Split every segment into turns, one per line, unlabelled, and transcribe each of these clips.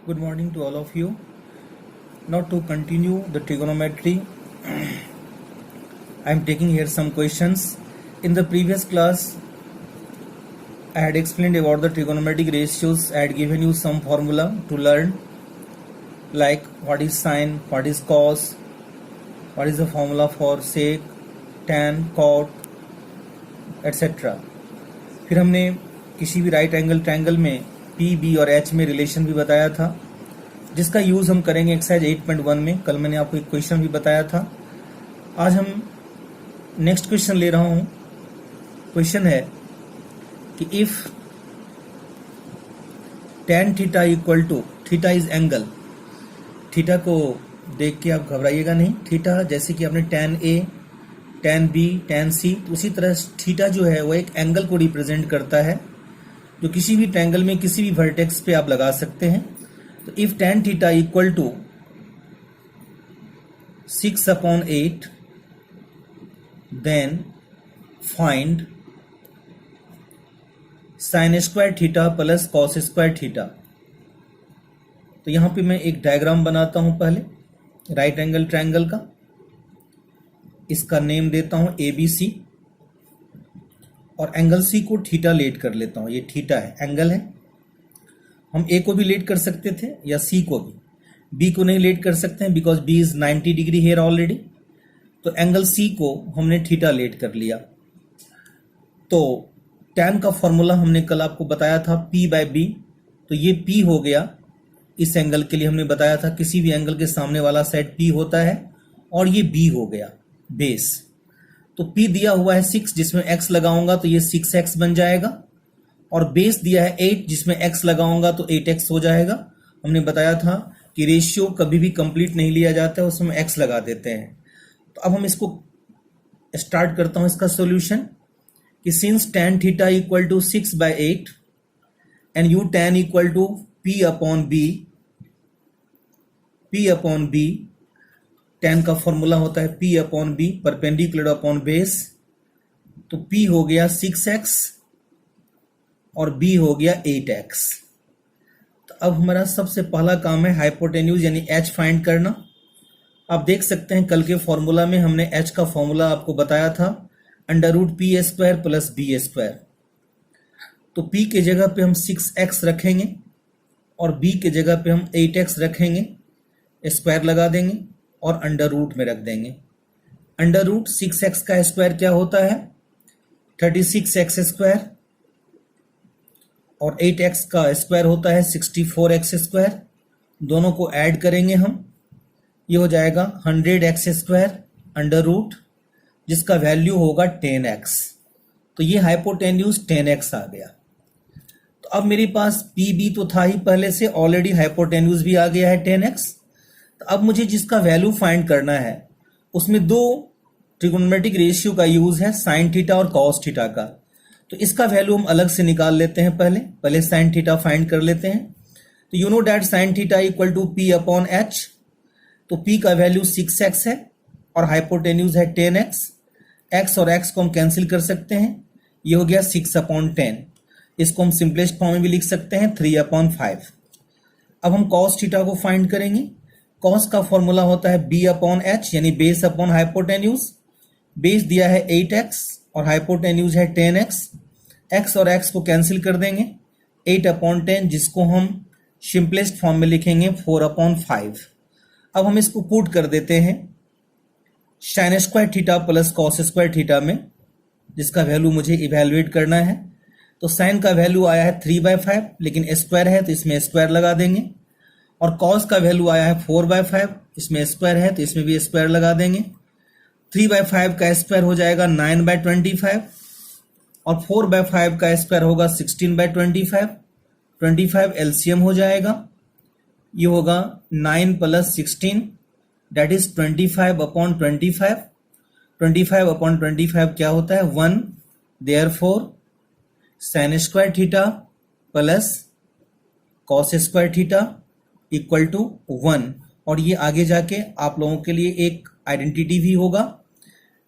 Good morning to all of you. Now to continue the trigonometry, I am taking here some questions. In the previous class, I had explained about the trigonometric ratios. I had given you some formula to learn, like what is sine, what is cos, what is the formula for sec, tan, cot, etc. फिर हमने किसी भी right angle triangle में P B और H में relation भी बताया था, जिसका यूज हम करेंगे एक्सरसाइज 8.1 में. कल मैंने आपको एक क्वेश्चन भी बताया था. आज हम नेक्स्ट क्वेश्चन ले रहा हूं. क्वेश्चन है कि if tan theta equal to, theta is angle. Theta को देख के आप घबराइएगा नहीं. थीटा जैसे कि आपने tan A, tan B, tan C, तो उसी तरह थीटा जो है वो एक एंगल को रिप्रेजेंट करता है, जो किसी भी ट्रायंगल में किसी भी वर्टेक्स पे आप लगा सकते हैं. तो if tan theta equal to 6/8, then find sine square theta plus cos square theta. तो यहां पे मैं एक डायग्राम बनाता हूं. पहले राइट एंगल ट्रायंगल का, इसका नेम देता हूं ABC, और एंगल C को थीटा लेट कर लेता हूं. ये थीटा है, एंगल है. हम A को भी लेट कर सकते थे या C को भी. B को नहीं लेट कर सकते हैं because B is 90 degree here already. तो एंगल C को हमने थीटा लेट कर लिया. तो tan का फॉर्मूला हमने कल आपको बताया था P/B. तो ये P हो गया. इस एंगल के लिए हमने बताया था किसी भी एंगल के सामने वाला साइड P होता है, और ये B हो गया बेस. तो P दिया हुआ है 6, जिसमें x लगाऊंगा तो ये 6x बन जाएगा, और बेस दिया है 8, जिसमें x लगाऊंगा तो 8x हो जाएगा. हमने बताया था कि रेशियो कभी भी कंप्लीट नहीं लिया जाता है, उसमें x लगा देते हैं. तो अब हम इसको स्टार्ट करता हूं इसका सॉल्यूशन, कि since tan theta equal to 6/8 and u tan equal to P upon B, tan का फॉर्मूला होता है P/B, परपेंडिकुलर अपॉन बेस. तो P हो गया 6x और B हो गया 8x. तो अब हमारा सबसे पहला काम है हाइपोटेन्यूज यानी h फाइंड करना. आप देख सकते हैं कल के फॉर्मूला में हमने h का फॉर्मूला आपको बताया था √P² प्लस B². तो P के जगह पे हम 6x रखेंगे और B के जगह पे हम 8x रखेंगे, स्क्वायर लगा देंगे और अंडर रूट में रख देंगे. अंडर रूट 6x का स्क्वायर क्या होता है 36x², और 8x का स्क्वायर होता है 64x². दोनों को ऐड करेंगे हम, ये हो जाएगा 100x² अंडर रूट, जिसका वैल्यू होगा 10x. तो ये हाइपोटेन्यूज 10x आ गया. तो अब मेरे पास PB तो था ही पहले से, ऑलरेडी हाइपोटेन्यूज भी आ गया है 10x. तो अब मुझे जिसका वैल्यू फाइंड करना है उसमें दो ट्रिगोनोमेट्रिक रेशियो का यूज है, साइन थीटा और कॉस थीटा का. तो इसका वैल्यू हम अलग से निकाल लेते हैं. पहले साइन थीटा फाइंड कर लेते हैं. तो you know that sine theta equal to P/H. तो P का वैल्यू 6x है और हाइपोटेन्यूज है 10x. x और x को हम कैंसिल कर सकते हैं, ये हो गया 6/10. इसको हम सिंपलेस्ट फॉर्म में भी लिख सकते हैं 3/5. अब हम कॉस थीटा को फाइंड करेंगे. कॉस का फॉर्मूला होता है B/H यानी बेस अपॉन हाइपोटेन्यूज. बेस दिया है 8x और हाइपोटेन्यूज है 10x. x और x को कैंसिल कर देंगे, 8/10, जिसको हम सिंपलेस्ट फॉर्म में लिखेंगे 4/5. अब हम इसको पुट कर देते हैं sign square theta plus cos square theta में, जिसका वैल्यू मुझे इवेलुएट करना है. तो साइन का वैल्यू आया है 3/5, लेकिन स्क्वायर है तो इसमें स्क्वायर लगा देंगे, और कॉस का वैल्यू आया है 4/5, इसमें स्क्वायर है तो इसमें भी स्क्वायर लगा देंगे. 3/5 का स्क्वायर हो जाएगा 9/25, और 4/5 का स्क्वायर होगा 16/25. 25 एलसीएम हो जाएगा, ये होगा 9 + 16, दैट इज 25/25. 25/25 क्या होता है 1. Therefore sine square theta plus cos square theta equal to 1. और ये आगे जाके आप लोगों के लिए एक आइडेंटिटी भी होगा,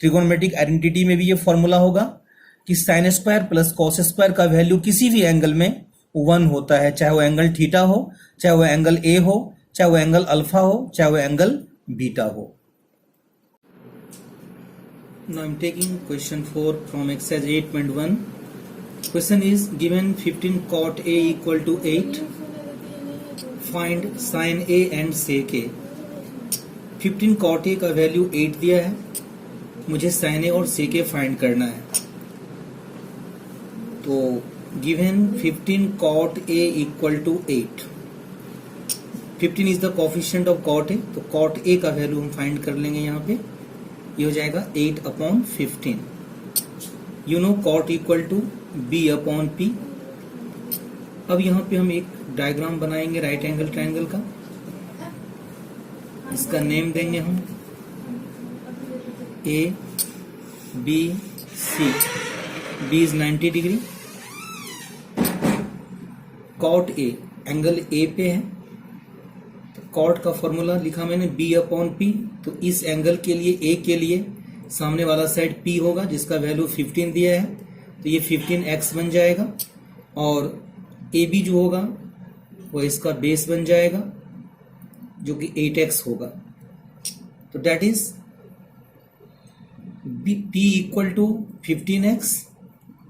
ट्रिगोनोमेट्रिक आइडेंटिटी में भी ये फॉर्मूला होगा कि sine square plus cos square का वैल्यू किसी भी एंगल में 1 होता है, चाहे वो एंगल थीटा हो, चाहे वो एंगल ए हो, चाहे वो एंगल अल्फा हो, चाहे वो एंगल बीटा हो. Now I'm taking question 4 from exercise 8.1. Question is given 15 cot A equal to 8. Find sin A and sec A. 15 cot A का वैल्यू 8 दिया है, मुझे sin A और sec A फाइंड करना है. तो given 15 cot A equal to 8. 15 is the coefficient of cot A, तो cot A का वैल्यू हम फाइंड कर लेंगे. यहाँ पे ये हो जाएगा 8/15. You know cot equal to B/P. अब यहाँ पे हम एक डायग्राम बनाएंगे राइट एंगल ट्रायंगल का. इसका नेम देंगे हम A B C. B is 90 degree. cot A angle A पे है, कॉट का फॉर्मूला लिखा मैंने B/P. तो इस एंगल के लिए A के लिए सामने वाला साइड P होगा जिसका वैल्यू 15 दिया है, तो ये 15x बन जाएगा. और AB जो होगा वो इसका बेस बन जाएगा जो कि 8x होगा. तो that is P equal to 15x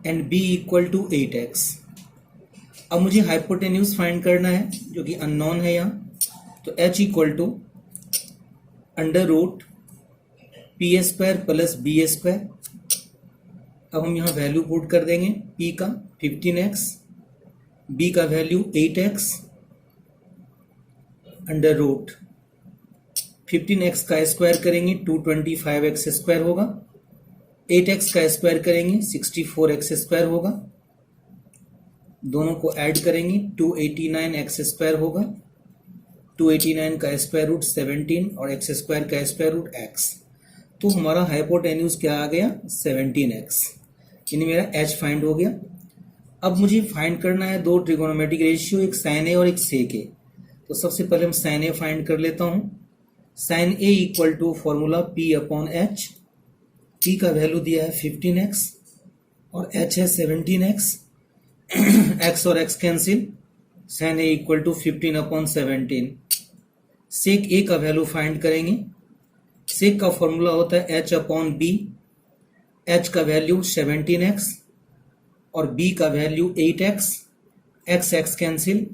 and B equal to 8x. अब मुझे हाइपोटेन्यूज फाइंड करना है जो कि अननोन है यहाँ. तो h equal to under root p² plus b². अब हम यहाँ वैल्यू पुट कर देंगे. p का 15x, b का value 8x under root 15x का स्क्वायर करेंगे 225x² होगा. 8x का स्क्वायर करेंगे 64x² होगा. दोनों को ऐड करेंगे 289x² होगा. 289 का स्क्वायर रूट 17 और x² का स्क्वायर रूट x. तो हमारा हाइपोटेन्यूज क्या आ गया 17x. यानी मेरा h फाइंड हो गया. अब मुझे फाइंड करना है दो ट्रिगोनोमेट्रिक रेशियो, एक sin A और एक sec A. तो सबसे पहले हम sin A फाइंड कर लेता हूं. sin A equal to formula P/H. P का वैल्यू दिया है 15x और h है 17x. x और x cancel. sin A equal to 15/17. sec A का वैल्यू फाइंड करेंगे. sec का फॉर्मूला होता है h/b. h का वैल्यू 17x और b का value 8x. x cancel.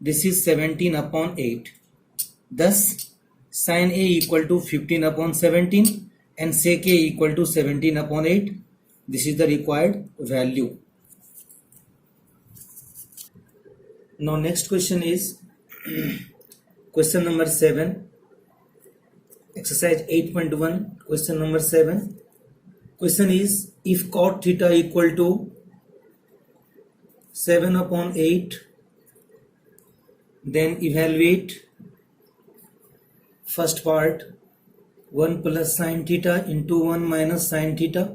This is 17/8. thus sin A equal to 15/17 and sec A equal to 17/8. This is the required value. Now next question is question number 7, exercise 8.1, question number 7. Question is if cot theta equal to 7/8, then evaluate first part 1 plus sin theta into 1 minus sin theta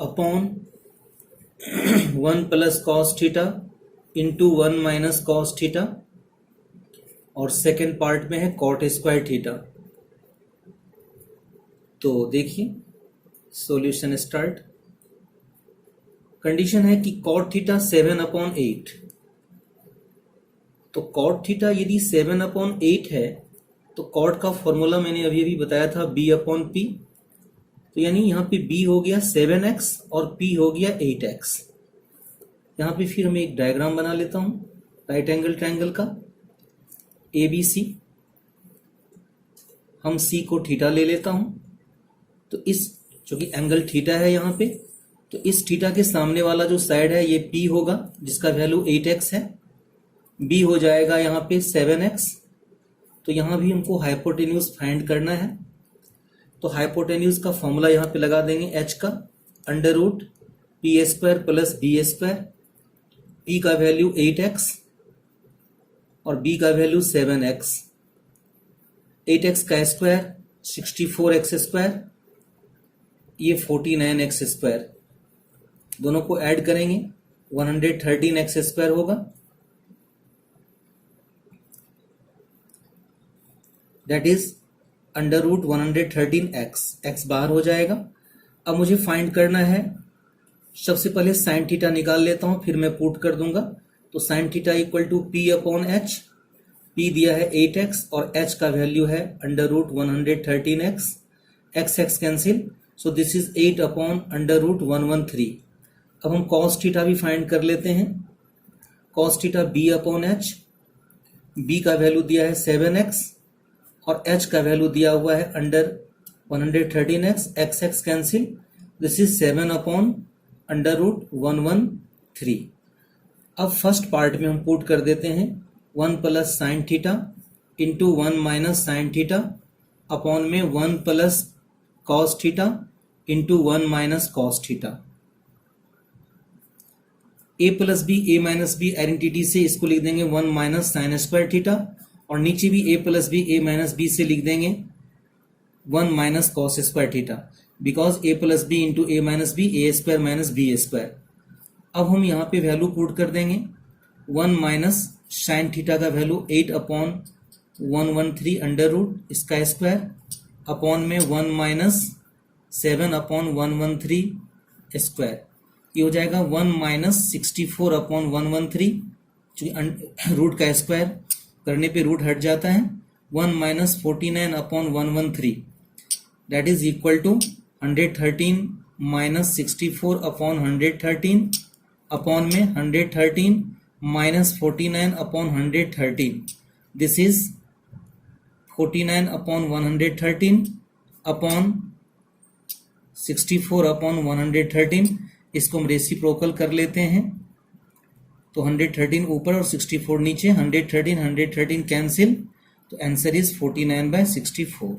upon 1 plus cos theta into 1 minus cos theta. और second part में है cot square theta. तो देखिए solution start. Condition है कि cot theta 7/8. तो cot theta यदि 7/8 है तो कॉट का फॉर्मूला मैंने अभी अभी बताया था B/P. तो यानी यहाँ पे B हो गया 7x और P हो गया 8x. यहाँ पे फिर मैं एक डायग्राम बना लेता हूं राइट एंगल ट्रायंगल का ABC. हम C को थीटा ले लेता हूं. तो इस जो कि एंगल थीटा है यहाँ पे, तो इस थीटा के सामने वाला जो साइड है ये P होगा जिसका वैल्यू 8x है. B हो जाएगा यहाँ पे 7x. तो यहाँ भी हमको हाइपोटेन्यूज फाइंड करना है. तो हाइपोटेन्यूज का फॉर्मूला यहाँ पे लगा देंगे h का under root p² plus b². P का वैल्यू 8x और B का वैल्यू 7x. 8x का स्क्वायर 64x², ये 49x². दोनों को ऐड करेंगे 113x² होगा. That is under root 113x. x बाहर हो जाएगा. अब मुझे फाइंड करना है सबसे पहले साइन थीटा निकाल लेता हूं, फिर मैं पुट कर दूंगा। तो sine theta equal to P upon H, P दिया है 8x और h का वैल्यू है under root 113x, x x cancel, so this is 8 upon under root 113। अब हम कॉस थीटा भी फाइंड कर लेते हैं। Cos theta b upon H, b का वैल्यू दिया है 7x और h का वैल्यू दिया हुआ है under 113x, x x cancel, this is 7 upon under root 113। अब फर्स्ट पार्ट में हम पुट कर देते हैं 1 plus sine theta into 1 minus sine theta upon में 1 plus cos theta into 1 minus cos theta. A plus B A minus B identity से इसको लिख देंगे 1 माइनस साइन स्क्वायर थीटा, और नीचे भी A plus B A minus B से लिख देंगे 1 minus cos square theta, because A plus B into A minus B A square minus B square. अब हम यहाँ पे वैल्यू पुट कर देंगे 1 माइनस साइन थीटा का वैल्यू 8 अपॉन 113 अंडर रूट इसका स्क्वायर अपॉन में 1 माइनस 7 अपॉन 113 स्क्वायर। ये हो जाएगा 1 माइनस 64 अपॉन 113, चूंकि रूट का स्क्वायर करने पे रूट हट जाता है। 1 minus 49 upon 113 that is equal to 113 minus 64 upon 113 upon में 113 minus 49 upon 113, this is 49 upon 113 upon 64 upon 113। इसको हम रेसिप्रोकल कर लेते हैं, तो 113 ऊपर और 64 नीचे, 113 कैंसिल, तो आंसर इज 49/64।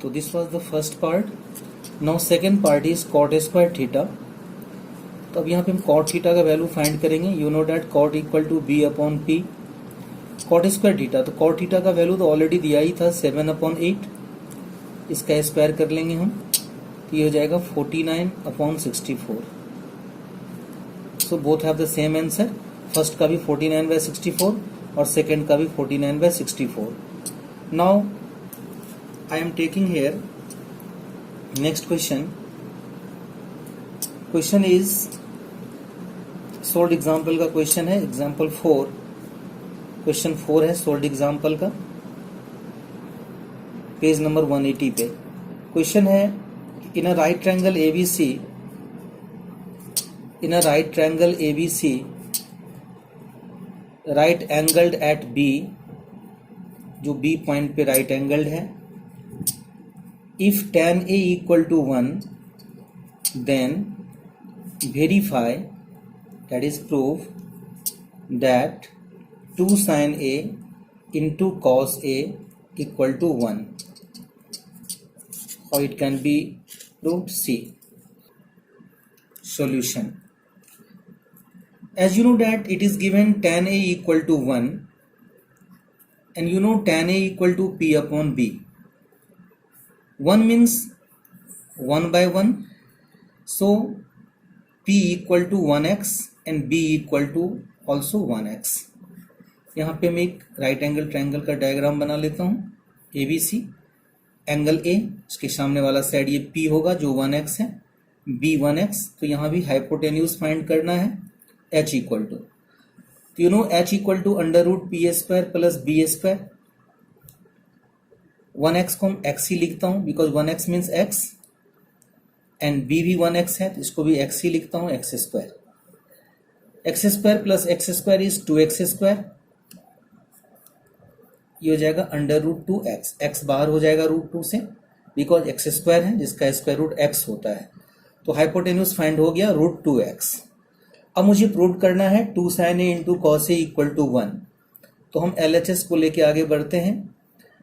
तो this was the first part. Now second part is cot square theta. तो अब यहाँ पे हम कॉट थीटा का वैल्यू फाइंड करेंगे। You know that cot equal to B upon P, cot square theta. तो कॉट थीटा का वैल्यू तो ऑलरेडी दिया ही था 7 अपॉन 8, इसका स्क्वायर कर लेंगे हम, तो ये हो जाएगा 49 upon 64। So both have the same answer, first का भी 49/64 और सेकेंड का भी 49/64। Now I am taking here next question. Question is solved example का question है, example 4, question 4 है solved example का, पेज नंबर 180 पे। क्वेश्चन है in a right triangle ABC right angled at B, जो B पॉइंट पे राइट एंगल्ड है, if tan A equal to 1 then verify, that is prove that 2 sin A into cos A equal to 1. How it can be proved? See solution. As you know that it is given tan A equal to 1 and you know tan A equal to P upon B. 1 means 1 by 1, so P equal to 1x and B equal to also 1x. यहाँ पे मैं एक right angle triangle का diagram बना लेता हूँ। ABC angle A, इसके सामने वाला साइड ये P होगा जो 1x है, B 1x, तो यहाँ भी हाइपोटेन्यूज फाइंड करना है। H इक्वल टू, तो you know H equal to under root P square plus B square. 1x को हम x ही लिखता हूँ because 1x means x and b भी 1x है, तो इसको भी x ही लिखता हूँ, x square plus x square is 2x square. ये हो जाएगा अंडर रूट 2x, x बाहर हो जाएगा रूट 2 से बिकॉज x स्क्वायर है जिसका स्क्वायर रूट x होता है। तो हाइपोटेन्यूज फाइंड हो गया रूट 2x। अब मुझे प्रूव करना है 2 sin A into cos A equal to 1। तो हम LHS को लेके आगे बढ़ते हैं।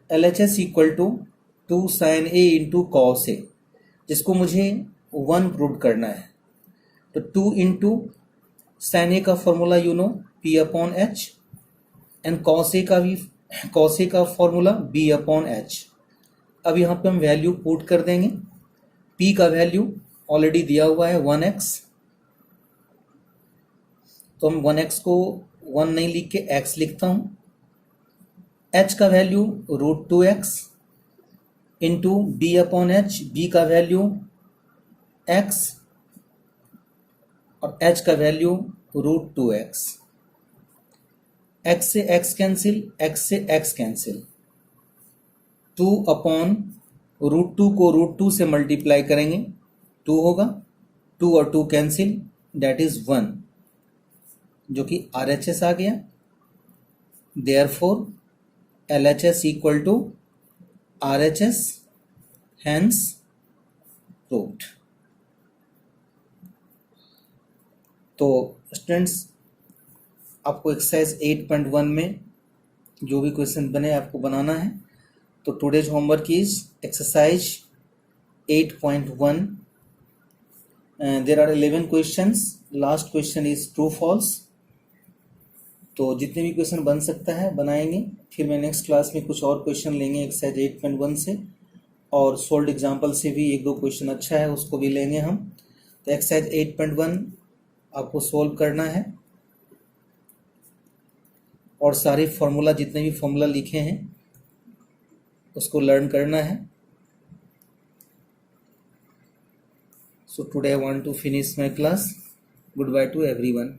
LHS equal to 2 sin A into cos A, जिसको मुझे 1 प्रूव करना है। तो 2 इंटू साइन A का formula you know P upon H and cos A का फॉर्मूला B अपॉन H। अब यहाँ पे हम वैल्यू पुट कर देंगे। P का वैल्यू ऑलरेडी दिया हुआ है 1x, तो हम 1x को 1 नहीं लिख के x लिखता हूँ। h का value root 2x into B upon H, बी का वैल्यू x और h का वैल्यू √2x। x से x कैंसिल, x से x कैंसिल, 2 अपॉन √2 को √2 से मल्टीप्लाई करेंगे 2 होगा, 2 और 2 कैंसिल, दैट इज 1, जो कि RHS आ गया। Therefore LHS equal to RHS, hence proved. तो स्टूडेंट्स, आपको एक्सरसाइज 8.1 में जो भी क्वेश्चन बने आपको बनाना है। तो today's homework is exercise 8.1। There are 11 questions, last question is true false. तो जितने भी क्वेश्चन बन सकता है बनाएंगे, फिर मैं नेक्स्ट क्लास में कुछ और क्वेश्चन लेंगे एक्सरसाइज 8.1 से, और सोल्ड एग्जाम्पल से भी 1-2 क्वेश्चन अच्छा है उसको भी लेंगे हम। तो एक्सरसाइज 8.1 आपको सोल्व करना है और सारे फॉर्मूला, जितने भी फॉर्मूला लिखे हैं उसको लर्न करना है। So today I want to finish my class. Good bye to everyone.